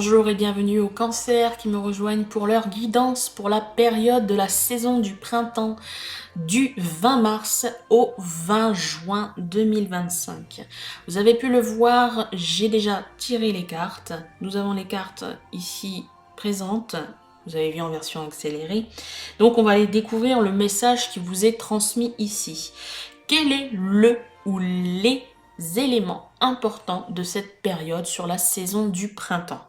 Bonjour et bienvenue aux cancers qui me rejoignent pour leur guidance pour la période de la saison du printemps du 20 mars au 20 juin 2025. Vous avez pu le voir, j'ai déjà tiré les cartes. Nous avons les cartes ici présentes. Vous avez vu en version accélérée. Donc on va aller découvrir le message qui vous est transmis ici. Quel est le ou les éléments importants de cette période sur la saison du printemps?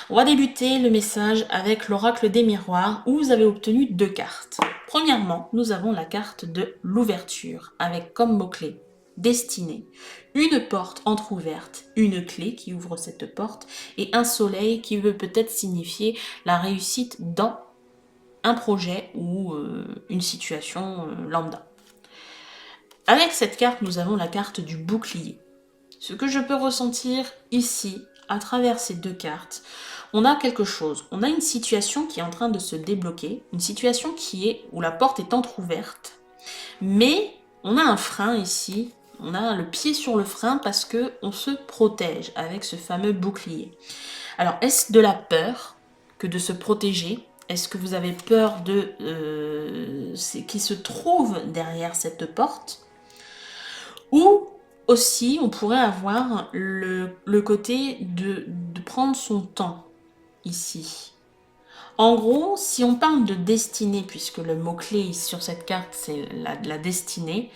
On va débuter le message avec l'oracle des miroirs où vous avez obtenu deux cartes. Premièrement, nous avons la carte de l'ouverture avec comme mot-clé destinée, une porte entrouverte, une clé qui ouvre cette porte et un soleil qui veut peut-être signifier la réussite dans un projet ou une situation lambda. Avec cette carte, nous avons la carte du bouclier. Ce que je peux ressentir ici, à travers ces deux cartes, on a quelque chose. On a une situation qui est en train de se débloquer, une situation où la porte est entrouverte, mais on a un frein ici, on a le pied sur le frein parce qu'on se protège avec ce fameux bouclier. Alors, est-ce de la peur que de se protéger? Est-ce que vous avez peur de ce qui se trouve derrière cette porte? Ou aussi, on pourrait avoir le côté de prendre son temps ici. En gros, si on parle de destinée, puisque le mot-clé sur cette carte, c'est la destinée,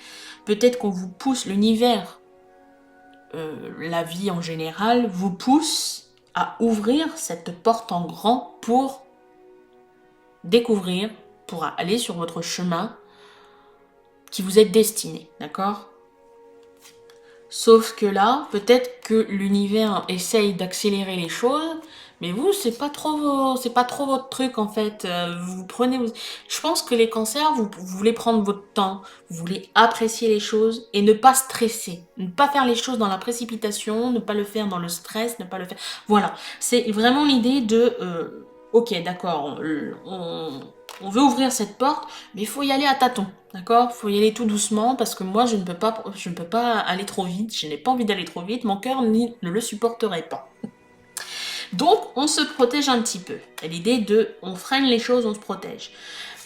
peut-être qu'on vous pousse, l'univers, la vie en général, vous pousse à ouvrir cette porte en grand pour découvrir, pour aller sur votre chemin qui vous est destiné, d'accord ? Sauf que là, peut-être que l'univers essaye d'accélérer les choses, mais vous, c'est pas trop votre truc en fait. Je pense que les cancers, vous voulez prendre votre temps, vous voulez apprécier les choses et ne pas stresser, ne pas faire les choses dans la précipitation, ne pas le faire dans le stress, ne pas le faire. Voilà, c'est vraiment l'idée de, ok, d'accord, on veut ouvrir cette porte, mais il faut y aller à tâtons. D'accord? Faut y aller tout doucement parce que moi je ne peux pas aller trop vite, je n'ai pas envie d'aller trop vite, mon cœur ne le supporterait pas. Donc on se protège un petit peu. Et l'idée de on freine les choses, on se protège.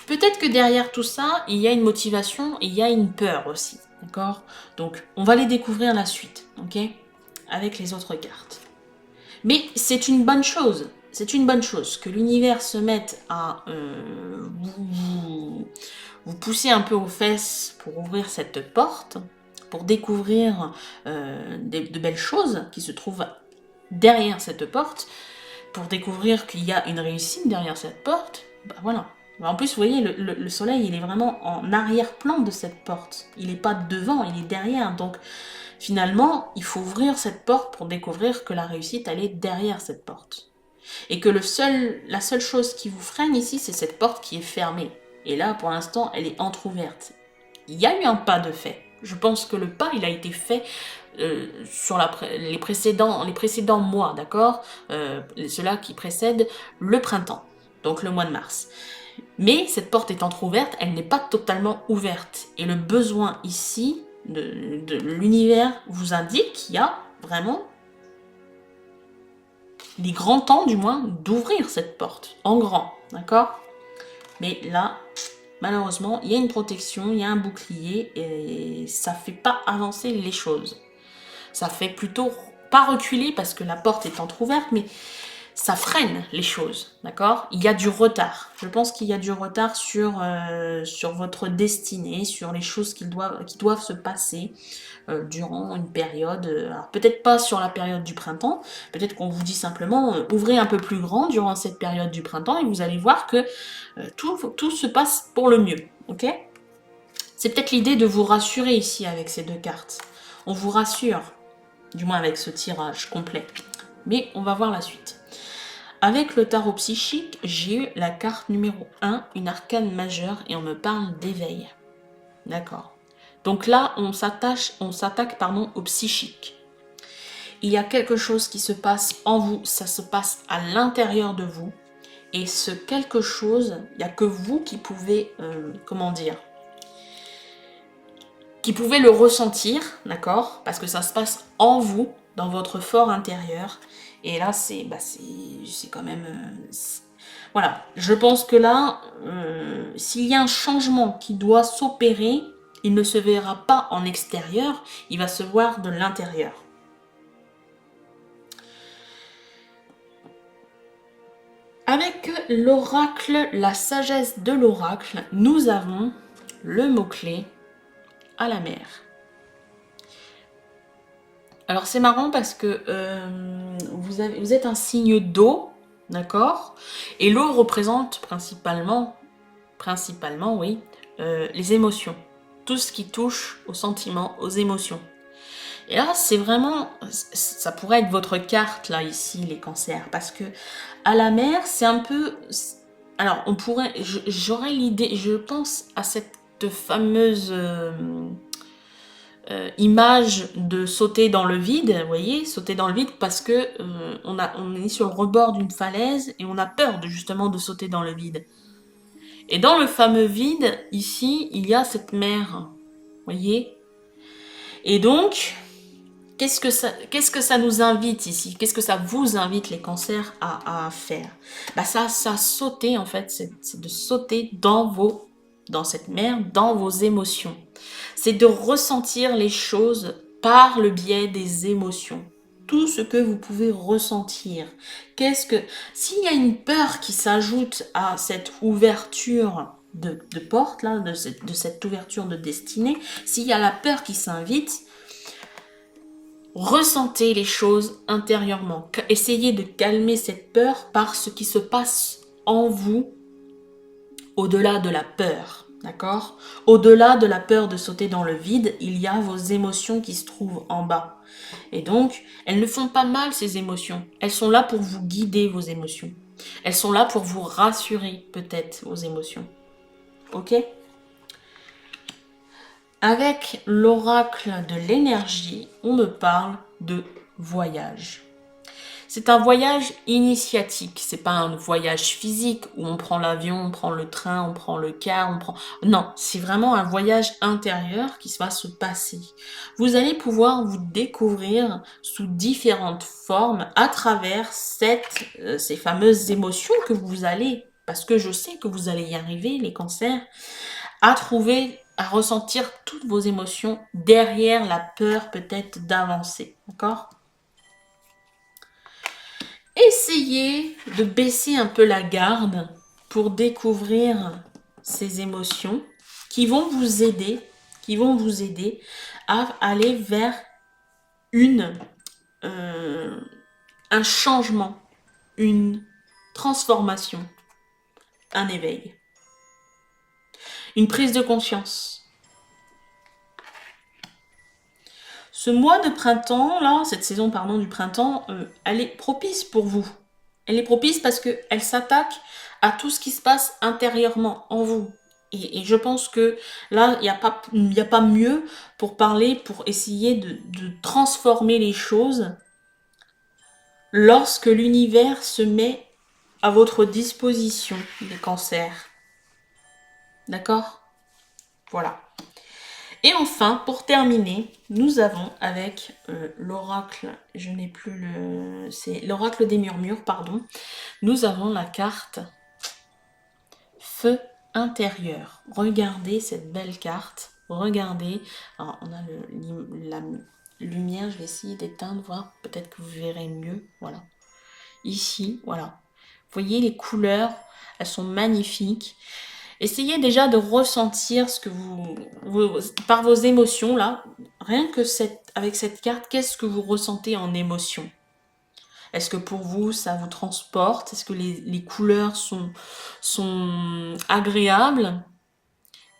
Peut-être que derrière tout ça, il y a une motivation et il y a une peur aussi. D'accord? Donc on va les découvrir la suite, ok? Avec les autres cartes. Mais c'est une bonne chose. C'est une bonne chose que l'univers se mette à vous pousser un peu aux fesses pour ouvrir cette porte, pour découvrir de belles choses qui se trouvent derrière cette porte, pour découvrir qu'il y a une réussite derrière cette porte. Bah voilà. En plus, vous voyez, le soleil, il est vraiment en arrière-plan de cette porte. Il n'est pas devant, il est derrière. Donc, finalement, il faut ouvrir cette porte pour découvrir que la réussite, elle est derrière cette porte. Et que la seule chose qui vous freine ici, c'est cette porte qui est fermée. Et là, pour l'instant, elle est entrouverte. Il y a eu un pas de fait. Je pense que le pas, il a été fait sur les précédents mois, d'accord, ceux-là qui précèdent le printemps, donc le mois de mars. Mais cette porte est entrouverte, elle n'est pas totalement ouverte. Et le besoin ici de l'univers vous indique qu'il y a vraiment les grands temps, du moins, d'ouvrir cette porte en grand, d'accord? Mais là, malheureusement, il y a une protection, il y a un bouclier et ça fait pas avancer les choses. Ça fait plutôt pas reculer parce que la porte est entrouverte, mais ça freine les choses, d'accord? Il y a du retard. Je pense qu'il y a du retard sur votre destinée, sur les choses qui doivent se passer durant une période. Alors peut-être pas sur la période du printemps, peut-être qu'on vous dit simplement ouvrez un peu plus grand durant cette période du printemps et vous allez voir que tout se passe pour le mieux, ok? C'est peut-être l'idée de vous rassurer ici avec ces deux cartes. On vous rassure, du moins avec ce tirage complet. Mais on va voir la suite. Avec le tarot psychique, j'ai eu la carte numéro 1, une arcane majeure, et on me parle d'éveil. D'accord. Donc là, on s'attaque au psychique. Il y a quelque chose qui se passe en vous, ça se passe à l'intérieur de vous. Et ce quelque chose, il n'y a que vous qui pouvez, qui pouvez le ressentir, d'accord? Parce que ça se passe en vous, dans votre fort intérieur. Et là, c'est quand même... voilà, je pense que là, s'il y a un changement qui doit s'opérer, il ne se verra pas en extérieur, il va se voir de l'intérieur. Avec l'oracle, la sagesse de l'oracle, nous avons le mot-clé à la mer. Alors c'est marrant parce que vous êtes un signe d'eau, d'accord? Et l'eau représente principalement oui, les émotions. Tout ce qui touche aux sentiments, aux émotions. Et là, c'est vraiment, ça pourrait être votre carte là ici, les cancers, parce que à la mer, c'est un peu, alors on pourrait, j'aurais l'idée, je pense à cette fameuse image de sauter dans le vide, vous voyez, sauter dans le vide parce que on est sur le rebord d'une falaise et on a peur justement de sauter dans le vide. Et dans le fameux vide, ici, il y a cette mer, vous voyez. Et donc, qu'est-ce que ça nous invite ici? Qu'est-ce que ça vous invite, les cancers, à faire? Bah ça sauter, en fait, c'est de sauter dans cette mer, dans vos émotions. C'est de ressentir les choses par le biais des émotions. Tout ce que vous pouvez ressentir. S'il y a une peur qui s'ajoute à cette ouverture de porte, là, de cette ouverture de destinée, s'il y a la peur qui s'invite, ressentez les choses intérieurement. Essayez de calmer cette peur par ce qui se passe en vous au-delà de la peur. D'accord? Au-delà de la peur de sauter dans le vide, il y a vos émotions qui se trouvent en bas. Et donc, elles ne font pas mal, ces émotions. Elles sont là pour vous guider, vos émotions. Elles sont là pour vous rassurer, peut-être, vos émotions. Ok? Avec l'oracle de l'énergie, on me parle de voyage. C'est un voyage initiatique, c'est pas un voyage physique où on prend l'avion, on prend le train, on prend le car, Non, c'est vraiment un voyage intérieur qui va se passer. Vous allez pouvoir vous découvrir sous différentes formes à travers ces fameuses émotions que vous allez, parce que je sais que vous allez y arriver, les cancers, à ressentir toutes vos émotions derrière la peur peut-être d'avancer, d'accord ? Essayez de baisser un peu la garde pour découvrir ces émotions qui vont vous aider à aller vers un changement, une transformation, un éveil, une prise de conscience. Ce mois de printemps, là, cette saison, du printemps, elle est propice pour vous. Elle est propice parce qu'elle s'attaque à tout ce qui se passe intérieurement en vous. Et je pense que là, il n'y a pas mieux pour parler, pour essayer de transformer les choses lorsque l'univers se met à votre disposition, les cancers. D'accord ? Voilà. Et enfin, pour terminer, nous avons avec l'oracle, c'est l'oracle des murmures, pardon. Nous avons la carte Feu intérieur. Regardez cette belle carte. Regardez. Alors, on a la lumière, je vais essayer d'éteindre, voir, peut-être que vous verrez mieux. Voilà. Ici, voilà. Vous voyez les couleurs, elles sont magnifiques. Essayez déjà de ressentir ce que par vos émotions là, rien que avec cette carte, qu'est-ce que vous ressentez en émotion? Est-ce que pour vous, ça vous transporte? Est-ce que les couleurs sont agréables?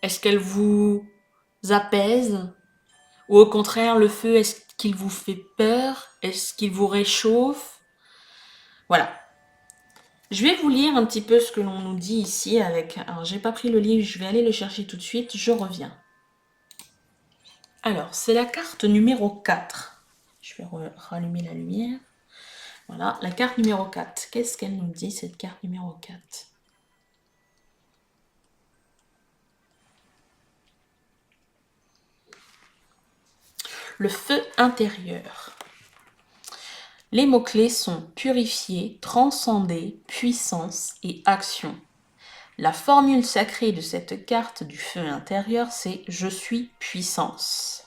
Est-ce qu'elles vous apaisent? Ou au contraire, le feu, est-ce qu'il vous fait peur? Est-ce qu'il vous réchauffe? Voilà. Je vais vous lire un petit peu ce que l'on nous dit ici avec... Alors, j'ai pas pris le livre, je vais aller le chercher tout de suite, je reviens. Alors, c'est la carte numéro 4. Je vais rallumer la lumière. Voilà, la carte numéro 4. Qu'est-ce qu'elle nous dit, cette carte numéro 4? Le feu intérieur. Les mots-clés sont purifier, transcender, puissance et action. La formule sacrée de cette carte du feu intérieur, c'est « Je suis puissance ».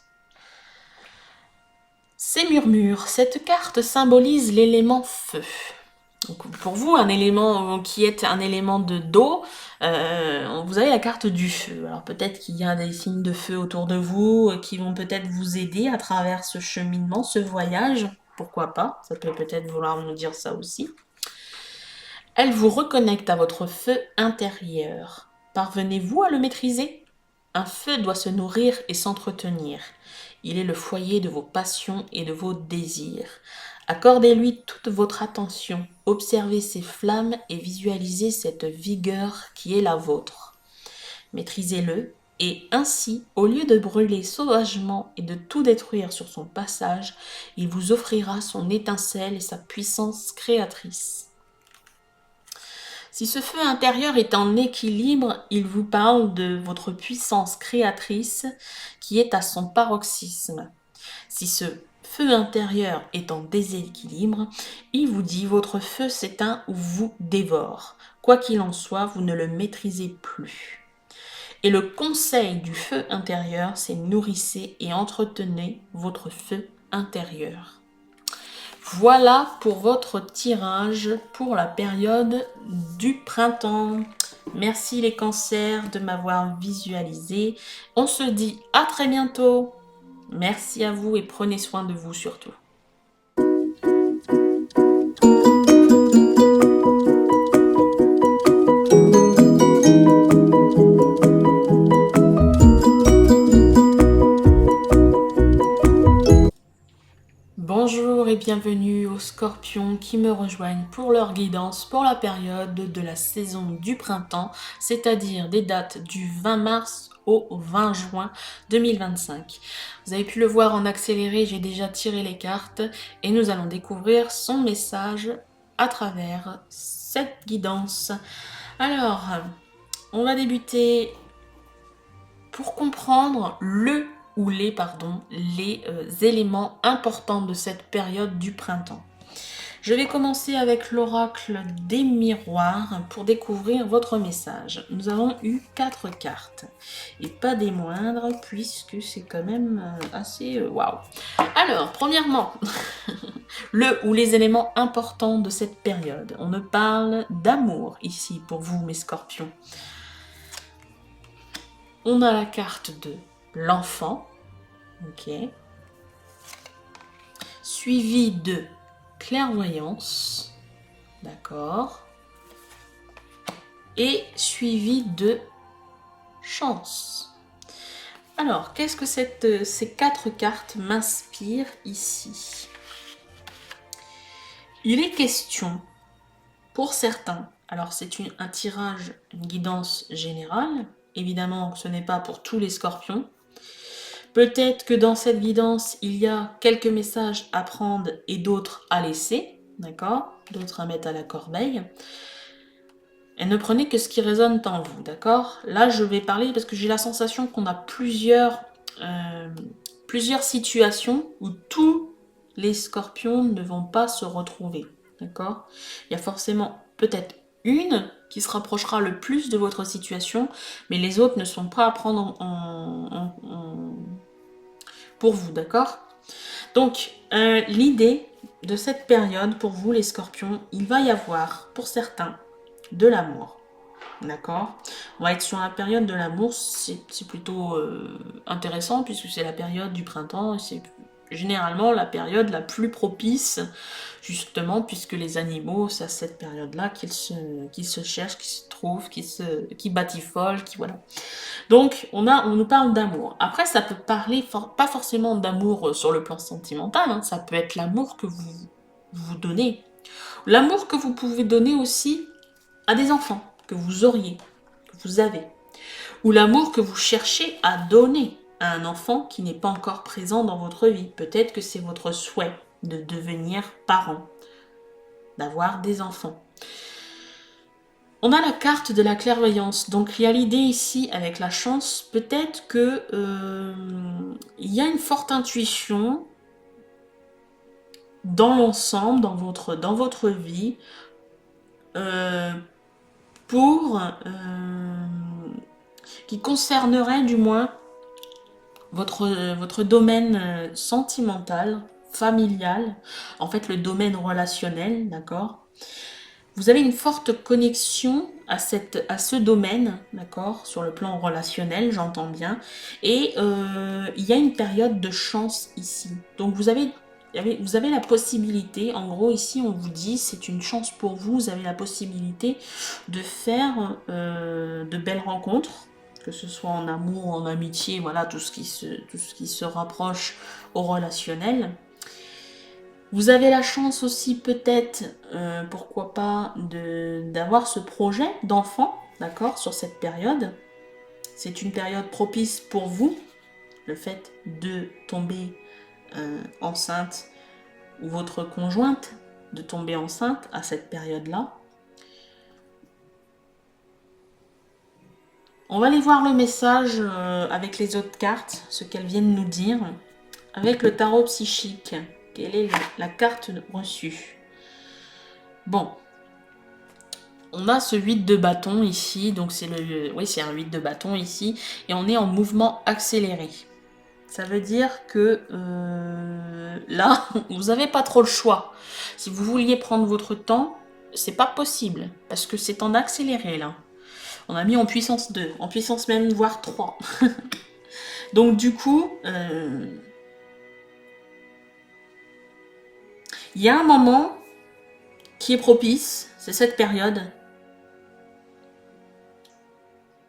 Ces murmures, cette carte symbolise l'élément feu. Donc pour vous, un élément qui est un élément d'eau, vous avez la carte du feu. Alors peut-être qu'il y a des signes de feu autour de vous qui vont peut-être vous aider à travers ce cheminement, ce voyage. Pourquoi pas? Ça peut peut-être vouloir nous dire ça aussi. Elle vous reconnecte à votre feu intérieur. Parvenez-vous à le maîtriser? Un feu doit se nourrir et s'entretenir. Il est le foyer de vos passions et de vos désirs. Accordez-lui toute votre attention, observez ses flammes et visualisez cette vigueur qui est la vôtre. Maîtrisez-le et ainsi, au lieu de brûler sauvagement et de tout détruire sur son passage, il vous offrira son étincelle et sa puissance créatrice. Si ce feu intérieur est en équilibre, il vous parle de votre puissance créatrice qui est à son paroxysme. Si ce feu intérieur est en déséquilibre, il vous dit votre feu s'éteint ou vous dévore. Quoi qu'il en soit, vous ne le maîtrisez plus. Et le conseil du feu intérieur, c'est nourrissez et entretenez votre feu intérieur. Voilà pour votre tirage pour la période du printemps. Merci les cancers de m'avoir visualisé. On se dit à très bientôt. Merci à vous et prenez soin de vous surtout. Bonjour et bienvenue aux scorpions qui me rejoignent pour leur guidance pour la période de la saison du printemps, c'est-à-dire des dates du 20 mars au 20 juin 2025. Vous avez pu le voir en accéléré, j'ai déjà tiré les cartes et nous allons découvrir son message à travers cette guidance. Alors, on va débuter pour comprendre les éléments importants de cette période du printemps. Je vais commencer avec l'oracle des miroirs pour découvrir votre message. Nous avons eu 4 cartes et pas des moindres puisque c'est quand même assez waouh. Alors, premièrement, les éléments importants de cette période. On me parle d'amour ici pour vous mes scorpions. On a la carte de l'enfant, ok, suivi de clairvoyance, d'accord, et suivi de chance. Alors, qu'est-ce que ces 4 cartes m'inspirent ici? Il est question, pour certains, alors c'est un tirage, une guidance générale, évidemment ce n'est pas pour tous les scorpions. Peut-être que dans cette guidance, il y a quelques messages à prendre et d'autres à laisser, d'accord? D'autres à mettre à la corbeille. Et ne prenez que ce qui résonne en vous, d'accord? Là, je vais parler parce que j'ai la sensation qu'on a plusieurs situations où tous les scorpions ne vont pas se retrouver, d'accord? Il y a forcément peut-être une qui se rapprochera le plus de votre situation, mais les autres ne sont pas à prendre pour vous, d'accord? Donc, l'idée de cette période, pour vous les scorpions, il va y avoir, pour certains, de l'amour, d'accord? On va être sur la période de l'amour, c'est plutôt intéressant, puisque c'est la période du printemps, c'est généralement la période la plus propice, justement, puisque les animaux, c'est à cette période-là qu'ils se cherchent, qu'ils se trouvent, qu'ils batifolent, voilà. Donc, on nous parle d'amour. Après, ça peut parler, pas forcément d'amour sur le plan sentimental, hein, ça peut être l'amour que vous donnez. L'amour que vous pouvez donner aussi à des enfants, que vous auriez, que vous avez. Ou l'amour que vous cherchez à donner à un enfant qui n'est pas encore présent dans votre vie. Peut-être que c'est votre souhait de devenir parent, d'avoir des enfants. On a la carte de la clairvoyance. Donc il y a l'idée ici avec la chance, peut-être que il y a une forte intuition dans l'ensemble, dans votre vie, pour qui concernerait du moins votre domaine sentimental, familial, en fait le domaine relationnel, d'accord? Vous avez une forte connexion à ce domaine, d'accord, sur le plan relationnel, j'entends bien, et il y a une période de chance ici. Donc vous avez la possibilité, en gros ici on vous dit, c'est une chance pour vous, vous avez la possibilité de faire de belles rencontres, que ce soit en amour, en amitié, voilà, tout ce qui se rapproche au relationnel. Vous avez la chance aussi peut-être, pourquoi pas, d'avoir ce projet d'enfant, d'accord, sur cette période. C'est une période propice pour vous, le fait de tomber enceinte ou votre conjointe de tomber enceinte à cette période-là. On va aller voir le message avec les autres cartes, ce qu'elles viennent nous dire. Avec le tarot psychique, quelle est la carte reçue? Bon, on a ce 8 de bâton ici, donc c'est un 8 de bâton ici, et on est en mouvement accéléré. Ça veut dire que là, vous n'avez pas trop le choix. Si vous vouliez prendre votre temps, c'est pas possible, parce que c'est en accéléré là. On a mis en puissance 2, en puissance même voire 3. Donc du coup, il y a un moment qui est propice, c'est cette période.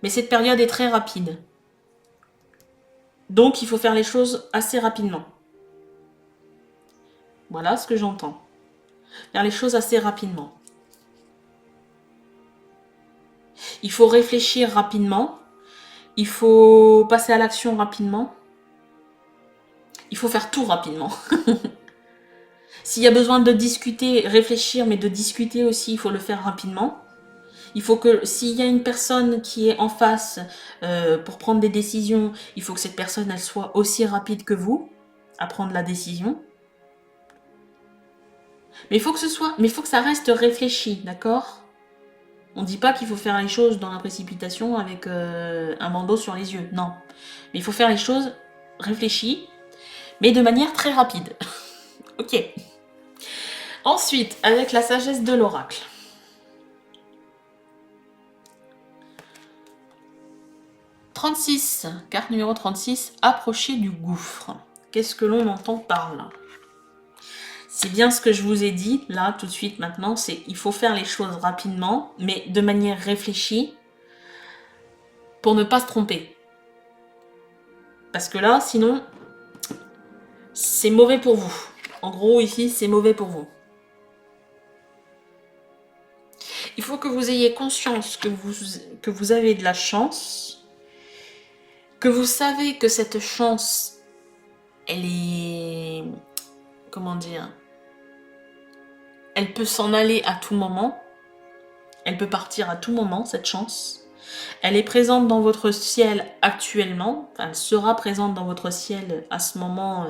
Mais cette période est très rapide. Donc il faut faire les choses assez rapidement. Voilà ce que j'entends. Faire les choses assez rapidement. Il faut réfléchir rapidement. Il faut passer à l'action rapidement. Il faut faire tout rapidement. S'il y a besoin de discuter, réfléchir, mais de discuter aussi, il faut le faire rapidement. Il faut que, s'il y a une personne qui est en face pour prendre des décisions, il faut que cette personne, elle soit aussi rapide que vous à prendre la décision. Mais il faut que ça reste réfléchi, d'accord? On ne dit pas qu'il faut faire les choses dans la précipitation avec un bandeau sur les yeux, non. Mais il faut faire les choses réfléchies, mais de manière très rapide. Ok. Ensuite, avec la sagesse de l'oracle. 36, carte numéro 36, approcher du gouffre. Qu'est-ce que l'on entend par là? C'est bien ce que je vous ai dit, là, tout de suite, maintenant, c'est il faut faire les choses rapidement, mais de manière réfléchie, pour ne pas se tromper. Parce que là, sinon, c'est mauvais pour vous. En gros, ici, c'est mauvais pour vous. Il faut que vous ayez conscience que vous avez de la chance, que vous savez que cette chance, elle est... Comment dire? Elle peut s'en aller à tout moment. Elle peut partir à tout moment, cette chance. Elle est présente dans votre ciel actuellement. Enfin, elle sera présente dans votre ciel à ce moment,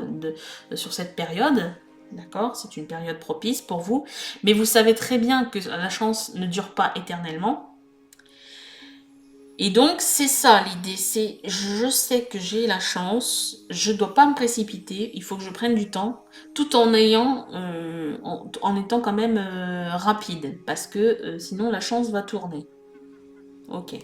sur cette période. D'accord? C'est une période propice pour vous. Mais vous savez très bien que la chance ne dure pas éternellement. Et donc, c'est ça l'idée. C'est, je sais que j'ai la chance, je dois pas me précipiter, il faut que je prenne du temps, tout en ayant, en étant quand même rapide, parce que sinon la chance va tourner. Ok.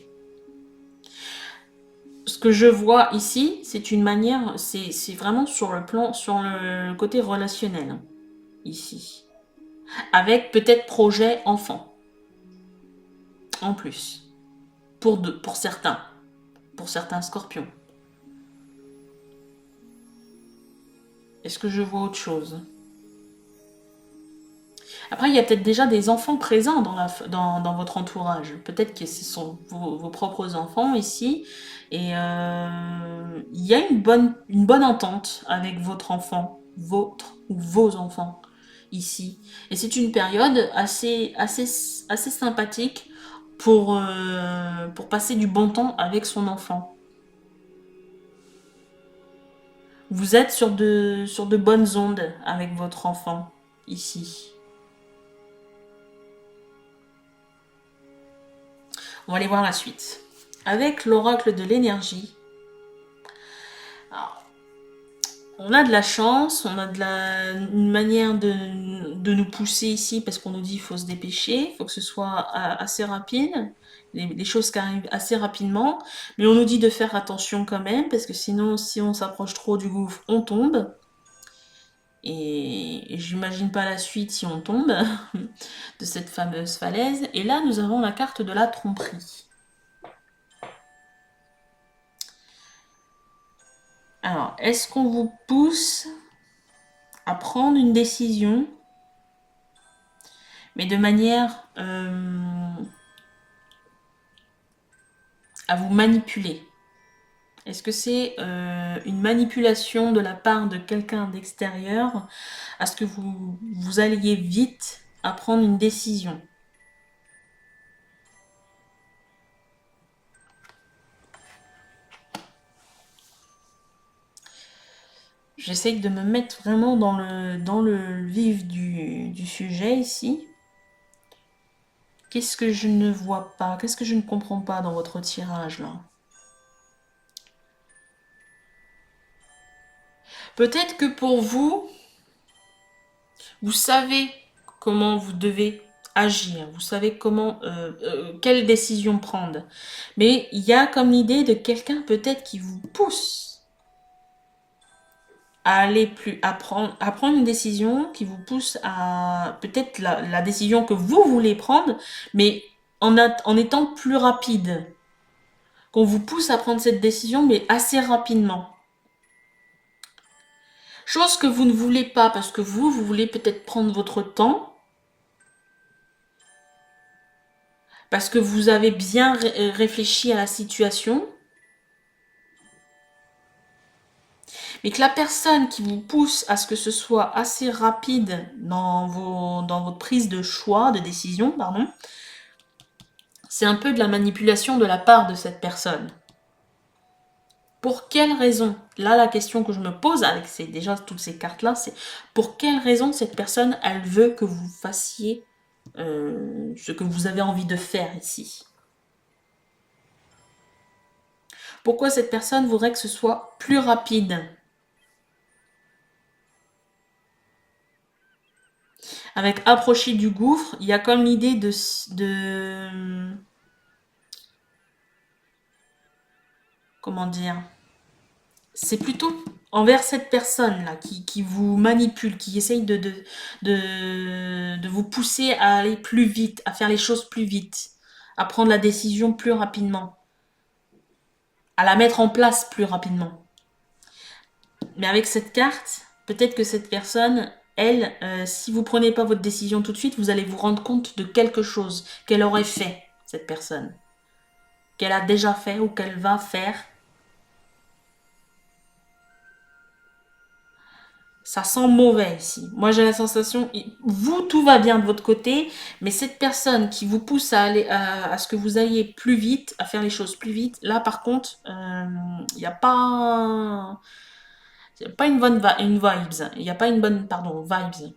Ce que je vois ici, c'est une manière, c'est vraiment sur le côté relationnel, ici. Avec peut-être projet enfant, en plus, pour certains scorpions. Est-ce que je vois autre chose? Après, il y a peut-être déjà des enfants présents dans votre entourage. Peut-être que ce sont vos propres enfants ici. Et il y a une bonne entente avec votre enfant, votre ou vos enfants ici. Et c'est une période assez sympathique pour passer du bon temps avec son enfant. Vous êtes sur de bonnes ondes avec votre enfant, ici. On va aller voir la suite. Avec l'oracle de l'énergie, on a de la chance, on a une manière de nous pousser ici parce qu'on nous dit qu'il faut se dépêcher, il faut que ce soit assez rapide, les choses qui arrivent assez rapidement, mais on nous dit de faire attention quand même parce que sinon, si on s'approche trop du gouffre, on tombe. Et j'imagine pas la suite si on tombe de cette fameuse falaise. Et là, nous avons la carte de la tromperie. Alors, est-ce qu'on vous pousse à prendre une décision, mais de manière à vous manipuler? Est-ce que c'est une manipulation de la part de quelqu'un d'extérieur à ce que vous alliez vite à prendre une décision? J'essaye de me mettre vraiment dans le vif du sujet ici. Qu'est-ce que je ne vois pas? Qu'est-ce que je ne comprends pas dans votre tirage là? Peut-être que pour vous, vous savez comment vous devez agir, vous savez quelle décision prendre. Mais il y a comme l'idée de quelqu'un peut-être qui vous pousse à prendre une décision, qui vous pousse à peut-être la décision que vous voulez prendre, mais en étant plus rapide. Qu'on vous pousse à prendre cette décision, mais assez rapidement. Chose que vous ne voulez pas, parce que vous voulez peut-être prendre votre temps, parce que vous avez bien réfléchi à la situation, mais que la personne qui vous pousse à ce que ce soit assez rapide dans votre prise de choix, de décision, pardon, c'est un peu de la manipulation de la part de cette personne. Pour quelle raison? Là, la question que je me pose avec déjà toutes ces cartes-là, c'est pour quelle raison cette personne, elle veut que vous fassiez ce que vous avez envie de faire ici? Pourquoi cette personne voudrait que ce soit plus rapide? Avec approcher du gouffre, il y a comme l'idée de... Comment dire? C'est plutôt envers cette personne-là qui vous manipule, qui essaye de vous pousser à aller plus vite, à faire les choses plus vite, à prendre la décision plus rapidement, à la mettre en place plus rapidement. Mais avec cette carte, peut-être que cette personne, elle, si vous prenez pas votre décision tout de suite, vous allez vous rendre compte de quelque chose qu'elle aurait fait, cette personne. Qu'elle a déjà fait ou qu'elle va faire. Ça sent mauvais ici. Moi, j'ai la sensation, vous, tout va bien de votre côté, mais cette personne qui vous pousse à aller à ce que vous alliez plus vite, à faire les choses plus vite, là, par contre, il n'y a pas... pas une bonne une vibes. Il n'y a pas une bonne, pardon, vibes.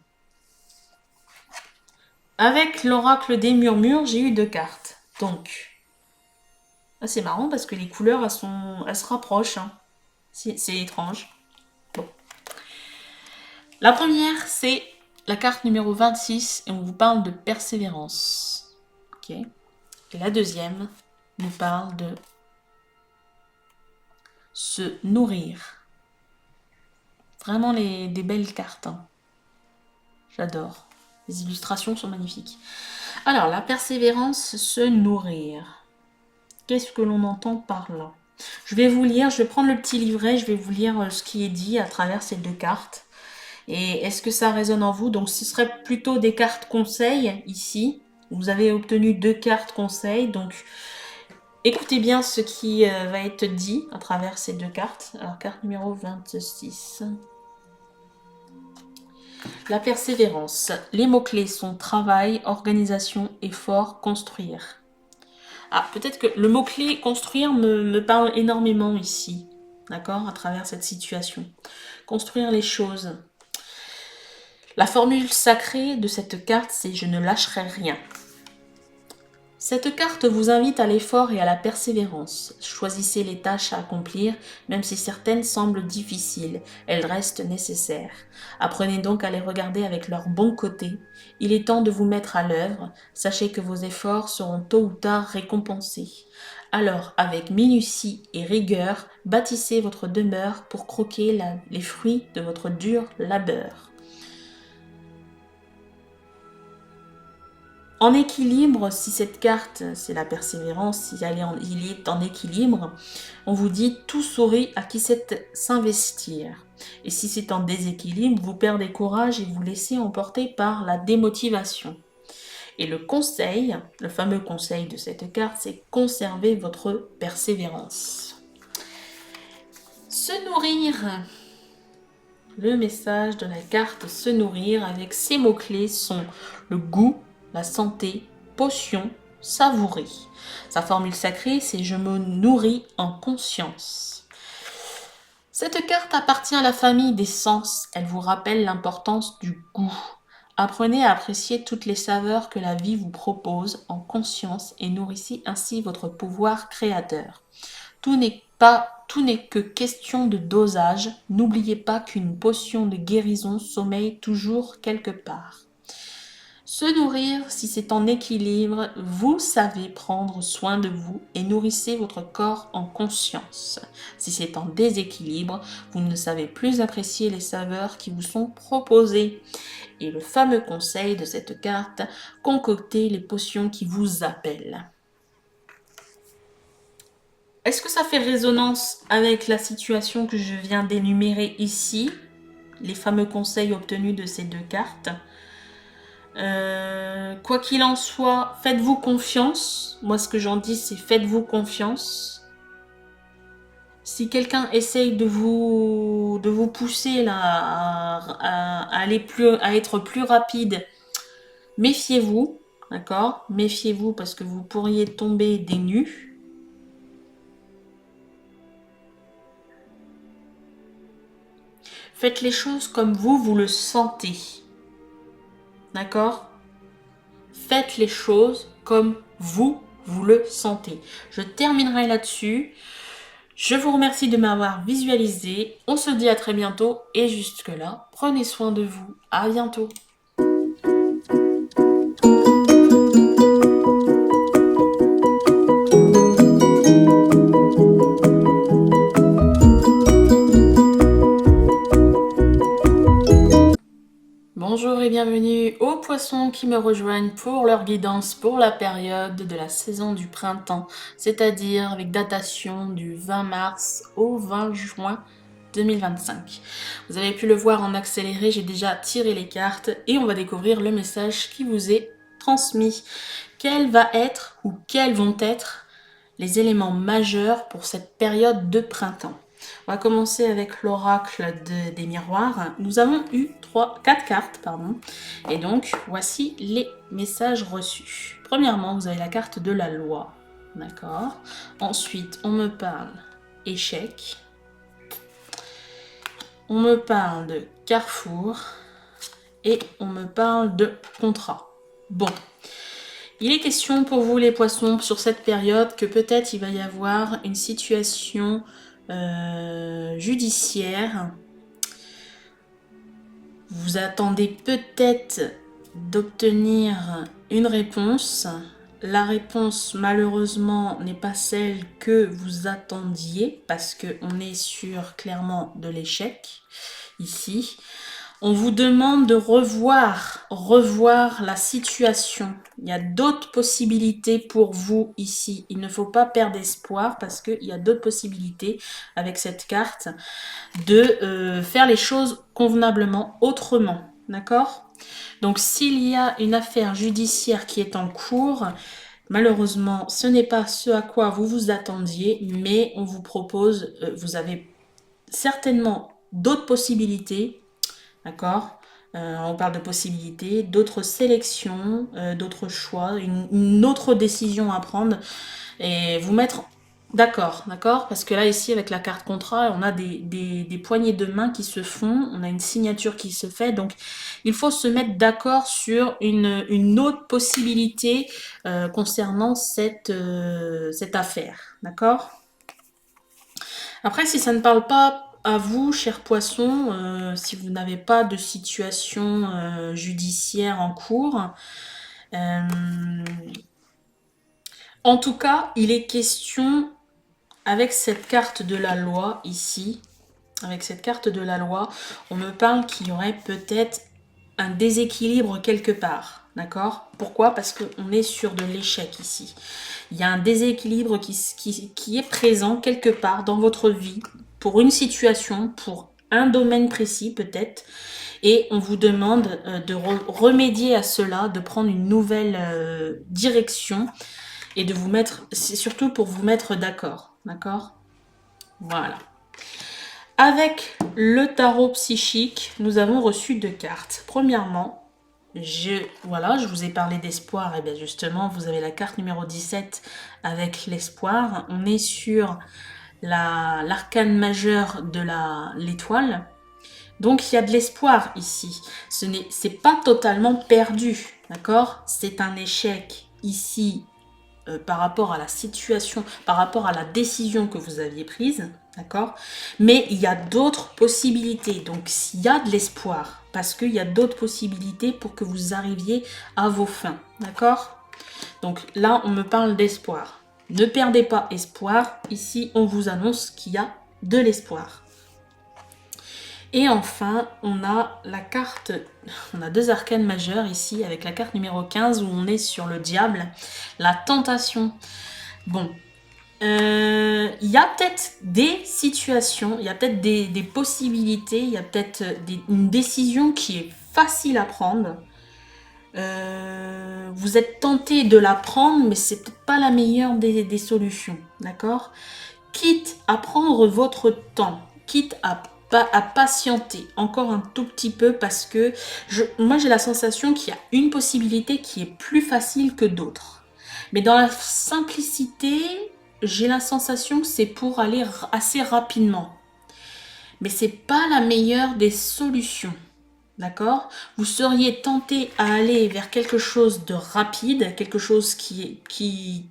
Avec l'oracle des murmures, j'ai eu 2 cartes. Donc, c'est marrant parce que les couleurs, elles se rapprochent. Hein. C'est étrange. Bon. La première, c'est la carte numéro 26 et on vous parle de persévérance. Ok. Et la deuxième nous parle de se nourrir. Vraiment des belles cartes. Hein. J'adore. Les illustrations sont magnifiques. Alors, la persévérance, se nourrir. Qu'est-ce que l'on entend par là? Je vais vous lire, je vais prendre le petit livret, je vais vous lire ce qui est dit à travers ces 2 cartes. Et est-ce que ça résonne en vous? Donc ce serait plutôt des cartes conseils ici. Vous avez obtenu 2 cartes conseils. Donc écoutez bien ce qui va être dit à travers ces 2 cartes. Alors carte numéro 26. La persévérance. Les mots-clés sont travail, organisation, effort, construire. Ah, peut-être que le mot-clé construire me parle énormément ici, d'accord, à travers cette situation. Construire les choses. La formule sacrée de cette carte, c'est « je ne lâcherai rien ». Cette carte vous invite à l'effort et à la persévérance. Choisissez les tâches à accomplir, même si certaines semblent difficiles, elles restent nécessaires. Apprenez donc à les regarder avec leur bon côté. Il est temps de vous mettre à l'œuvre. Sachez que vos efforts seront tôt ou tard récompensés. Alors, avec minutie et rigueur, bâtissez votre demeure pour croquer les fruits de votre dur labeur. En équilibre, si cette carte, c'est la persévérance, si il est en équilibre, on vous dit « tout sourit à qui sait s'investir ». Et si c'est en déséquilibre, vous perdez courage et vous laissez emporter par la démotivation. Et le conseil, le fameux conseil de cette carte, c'est « conserver votre persévérance ». Se nourrir. Le message de la carte « se nourrir » avec ces mots-clés sont le goût, la santé, potion, savourer. Sa formule sacrée, c'est « je me nourris en conscience ». Cette carte appartient à la famille des sens. Elle vous rappelle l'importance du goût. Apprenez à apprécier toutes les saveurs que la vie vous propose en conscience et nourrissez ainsi votre pouvoir créateur. Tout n'est que question de dosage. N'oubliez pas qu'une potion de guérison sommeille toujours quelque part. Se nourrir, si c'est en équilibre, vous savez prendre soin de vous et nourrissez votre corps en conscience. Si c'est en déséquilibre, vous ne savez plus apprécier les saveurs qui vous sont proposées. Et le fameux conseil de cette carte, concoctez les potions qui vous appellent. Est-ce que ça fait résonance avec la situation que je viens d'énumérer ici? Les fameux conseils obtenus de ces deux cartes. Quoi qu'il en soit, faites-vous confiance. Moi, ce que j'en dis, c'est faites-vous confiance. Si quelqu'un essaye de vous pousser là, à être plus rapide, méfiez-vous, d'accord? Méfiez-vous parce que vous pourriez tomber des nues. Faites les choses comme vous le sentez. D'accord? Faites les choses comme vous le sentez. Je terminerai là-dessus. Je vous remercie de m'avoir visualisé. On se dit à très bientôt. Et jusque-là, prenez soin de vous. À bientôt. Bonjour et bienvenue aux poissons qui me rejoignent pour leur guidance pour la période de la saison du printemps, c'est-à-dire avec datation du 20 mars au 20 juin 2025. Vous avez pu le voir en accéléré, j'ai déjà tiré les cartes et on va découvrir le message qui vous est transmis. Quels vont être les éléments majeurs pour cette période de printemps? On va commencer avec l'oracle des miroirs. Nous avons eu 4 cartes, pardon. Et donc, voici les messages reçus. Premièrement, vous avez la carte de la loi. D'accord. Ensuite, on me parle échec. On me parle de carrefour. Et on me parle de contrat. Bon. Il est question pour vous les poissons sur cette période que peut-être il va y avoir une situation judiciaire. Vous attendez peut-être d'obtenir une réponse. La réponse malheureusement n'est pas celle que vous attendiez parce qu'on est sur clairement de l'échec ici. On vous demande de revoir la situation. Il y a d'autres possibilités pour vous ici. Il ne faut pas perdre espoir parce qu'il y a d'autres possibilités avec cette carte de faire les choses convenablement, autrement. D'accord? Donc, s'il y a une affaire judiciaire qui est en cours, malheureusement, ce n'est pas ce à quoi vous vous attendiez, mais on vous propose, vous avez certainement d'autres possibilités. D'accord? On parle de possibilités, d'autres sélections, d'autres choix, une autre décision à prendre et vous mettre d'accord, d'accord? Parce que là, ici, avec la carte contrat, on a des poignées de main qui se font, on a une signature qui se fait, donc il faut se mettre d'accord sur une autre possibilité concernant cette affaire, d'accord? Après, si ça ne parle pas à vous, cher poisson, si vous n'avez pas de situation judiciaire en cours, en tout cas, il est question, avec cette carte de la loi ici, avec cette carte de la loi, on me parle qu'il y aurait peut-être un déséquilibre quelque part, d'accord? Pourquoi? Parce qu'on est sur de l'échec ici. Il y a un déséquilibre qui est présent quelque part dans votre vie, pour une situation, pour un domaine précis peut-être, et on vous demande de remédier à cela, de prendre une nouvelle direction, et de vous mettre, c'est surtout pour vous mettre d'accord, d'accord? Voilà. Avec le tarot psychique, nous avons reçu 2 cartes. Premièrement, voilà, je vous ai parlé d'espoir, et bien justement, vous avez la carte numéro 17 avec l'espoir. On est sur l'arcane majeur de l'étoile. Donc, il y a de l'espoir ici. C'est pas totalement perdu, d'accord? C'est un échec ici par rapport à la situation, par rapport à la décision que vous aviez prise, d'accord? Mais il y a d'autres possibilités, donc il y a de l'espoir, parce qu'il y a d'autres possibilités pour que vous arriviez à vos fins, d'accord? Donc là, on me parle d'espoir. Ne perdez pas espoir, ici on vous annonce qu'il y a de l'espoir. Et enfin, on a la carte, on a 2 arcanes majeures ici, avec la carte numéro 15 où on est sur le diable, la tentation. Bon, il y a peut-être des situations, il y a peut-être des possibilités, il y a peut-être une décision qui est facile à prendre. Vous êtes tenté de la prendre, mais c'est peut-être pas la meilleure des solutions, d'accord? Quitte à prendre votre temps, quitte à patienter encore un tout petit peu parce que moi j'ai la sensation qu'il y a une possibilité qui est plus facile que d'autres. Mais dans la simplicité, j'ai la sensation que c'est pour aller assez rapidement. Mais c'est pas la meilleure des solutions. D'accord? Vous seriez tenté à aller vers quelque chose de rapide, quelque chose qui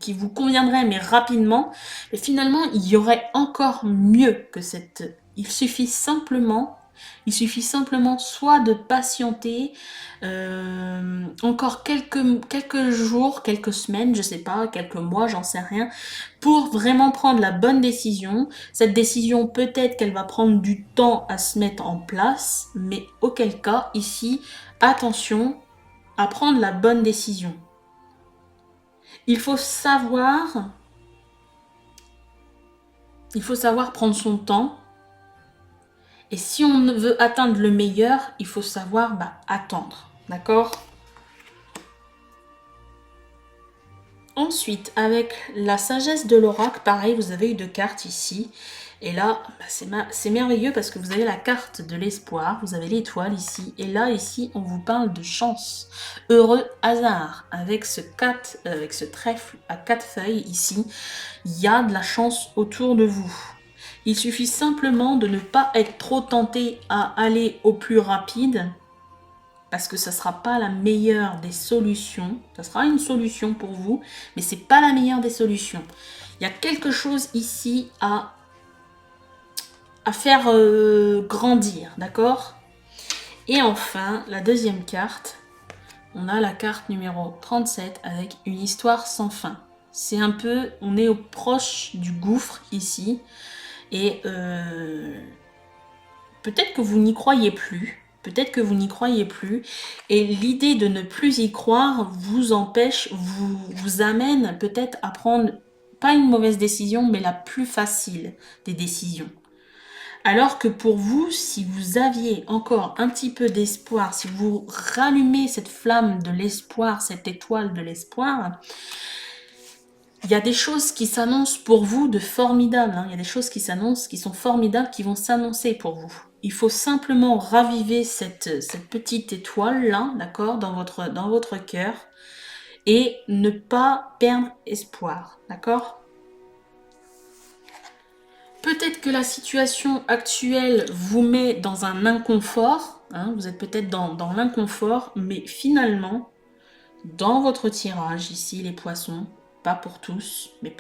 vous conviendrait, mais rapidement. Et finalement, il y aurait encore mieux que cette... Il suffit simplement soit de patienter encore quelques jours, quelques semaines, je sais pas, quelques mois, j'en sais rien, pour vraiment prendre la bonne décision. Cette décision, peut-être qu'elle va prendre du temps à se mettre en place, mais auquel cas, ici, attention à prendre la bonne décision. Il faut savoir prendre son temps. Et si on veut atteindre le meilleur, il faut savoir attendre. D'accord? Ensuite, avec la sagesse de l'oracle, pareil, vous avez eu 2 cartes ici. Et là, c'est merveilleux parce que vous avez la carte de l'espoir, vous avez l'étoile ici. Et là, ici, on vous parle de chance. Heureux hasard. Avec ce trèfle à 4 feuilles ici, il y a de la chance autour de vous. Il suffit simplement de ne pas être trop tenté à aller au plus rapide, parce que ça ne sera pas la meilleure des solutions. Ça sera une solution pour vous, mais ce n'est pas la meilleure des solutions. Il y a quelque chose ici à faire grandir, d'accord? Et enfin, la deuxième carte, on a la carte numéro 37 avec une histoire sans fin. C'est un peu, on est proche du gouffre ici, et peut-être que vous n'y croyez plus. Peut-être que vous n'y croyez plus. Et l'idée de ne plus y croire vous empêche, vous amène peut-être à prendre, pas une mauvaise décision, mais la plus facile des décisions. Alors que pour vous, si vous aviez encore un petit peu d'espoir, si vous rallumez cette flamme de l'espoir, cette étoile de l'espoir, il y a des choses qui s'annoncent pour vous de formidables. Il y a des choses qui s'annoncent, qui sont formidables, qui vont s'annoncer pour vous. il faut simplement raviver cette petite étoile-là, d'accord, dans votre cœur, et ne pas perdre espoir, d'accord? Peut-être que la situation actuelle vous met dans un inconfort, hein, vous êtes peut-être dans l'inconfort, mais finalement, dans votre tirage ici, les poissons, pas pour tous, mais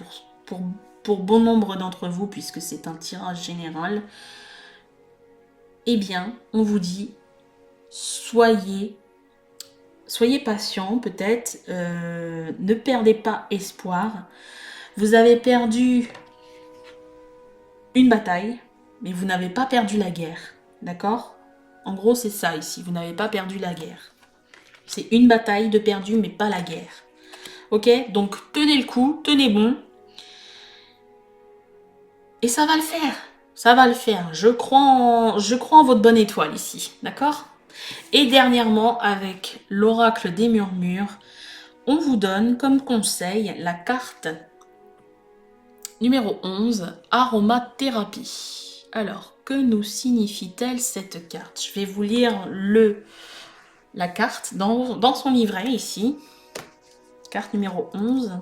pour bon nombre d'entre vous, puisque c'est un tirage général, eh bien, on vous dit, soyez patient peut-être, ne perdez pas espoir. Vous avez perdu une bataille, mais vous n'avez pas perdu la guerre, d'accord? En gros, c'est ça ici, vous n'avez pas perdu la guerre. C'est une bataille de perdu, mais pas la guerre. Ok? Donc, tenez le coup, tenez bon. Et ça va le faire. Ça va le faire. Je crois en votre bonne étoile ici, d'accord? Et dernièrement, avec l'oracle des murmures, on vous donne comme conseil la carte numéro 11, aromathérapie. Alors, que nous signifie-t-elle cette carte? Je vais vous lire la carte dans son livret ici. Carte numéro 11.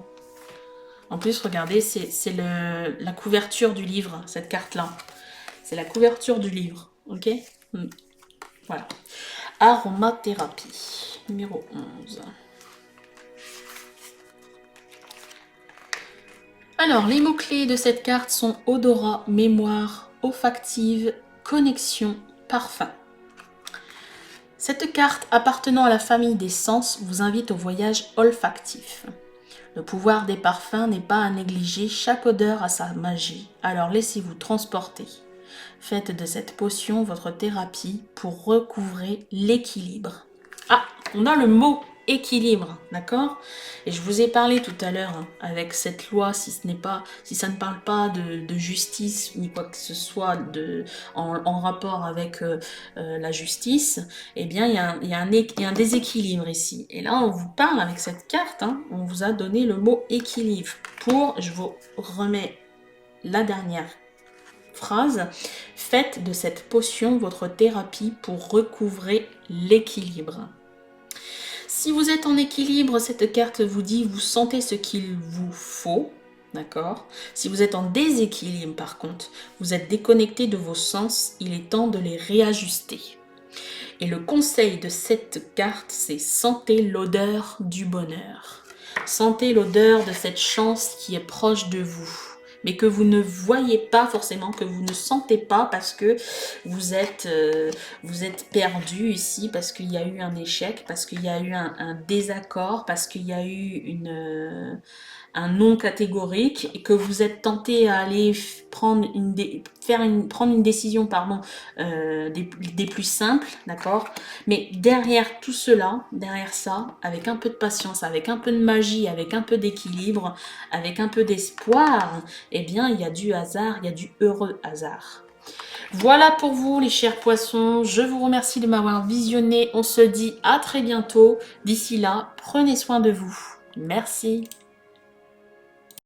En plus, regardez, c'est la couverture du livre, cette carte-là. C'est la couverture du livre, ok? Voilà. Aromathérapie, numéro 11. Alors, les mots-clés de cette carte sont odorat, mémoire, olfactive, connexion, parfum. Cette carte appartenant à la famille des sens vous invite au voyage olfactif. Le pouvoir des parfums n'est pas à négliger, chaque odeur a sa magie, alors laissez-vous transporter. Faites de cette potion votre thérapie pour recouvrer l'équilibre. Ah, on a le mot équilibre, d'accord? Et je vous ai parlé tout à l'heure, hein, avec cette loi, si ça ne parle pas de justice ni quoi que ce soit en rapport avec la justice, eh bien il y a un déséquilibre ici. Et là on vous parle avec cette carte, hein, on vous a donné le mot équilibre. Je vous remets la dernière phrase, faites de cette potion votre thérapie pour recouvrer l'équilibre. Si vous êtes en équilibre, cette carte vous dit vous sentez ce qu'il vous faut, d'accord? Si vous êtes en déséquilibre par contre, vous êtes déconnecté de vos sens, il est temps de les réajuster. Et le conseil de cette carte, c'est sentez l'odeur du bonheur. Sentez l'odeur de cette chance qui est proche de vous, mais que vous ne voyez pas forcément, que vous ne sentez pas parce que vous êtes perdu ici, parce qu'il y a eu un échec, parce qu'il y a eu un désaccord, parce qu'il y a eu un non catégorique et que vous êtes tenté à aller prendre une décision des plus simples, d'accord? Mais derrière tout cela, derrière ça, avec un peu de patience, avec un peu de magie, avec un peu d'équilibre, avec un peu d'espoir, eh bien il y a du hasard, il y a du heureux hasard. Voilà pour vous les chers poissons, je vous remercie de m'avoir visionné, on se dit à très bientôt, d'ici là, prenez soin de vous. Merci.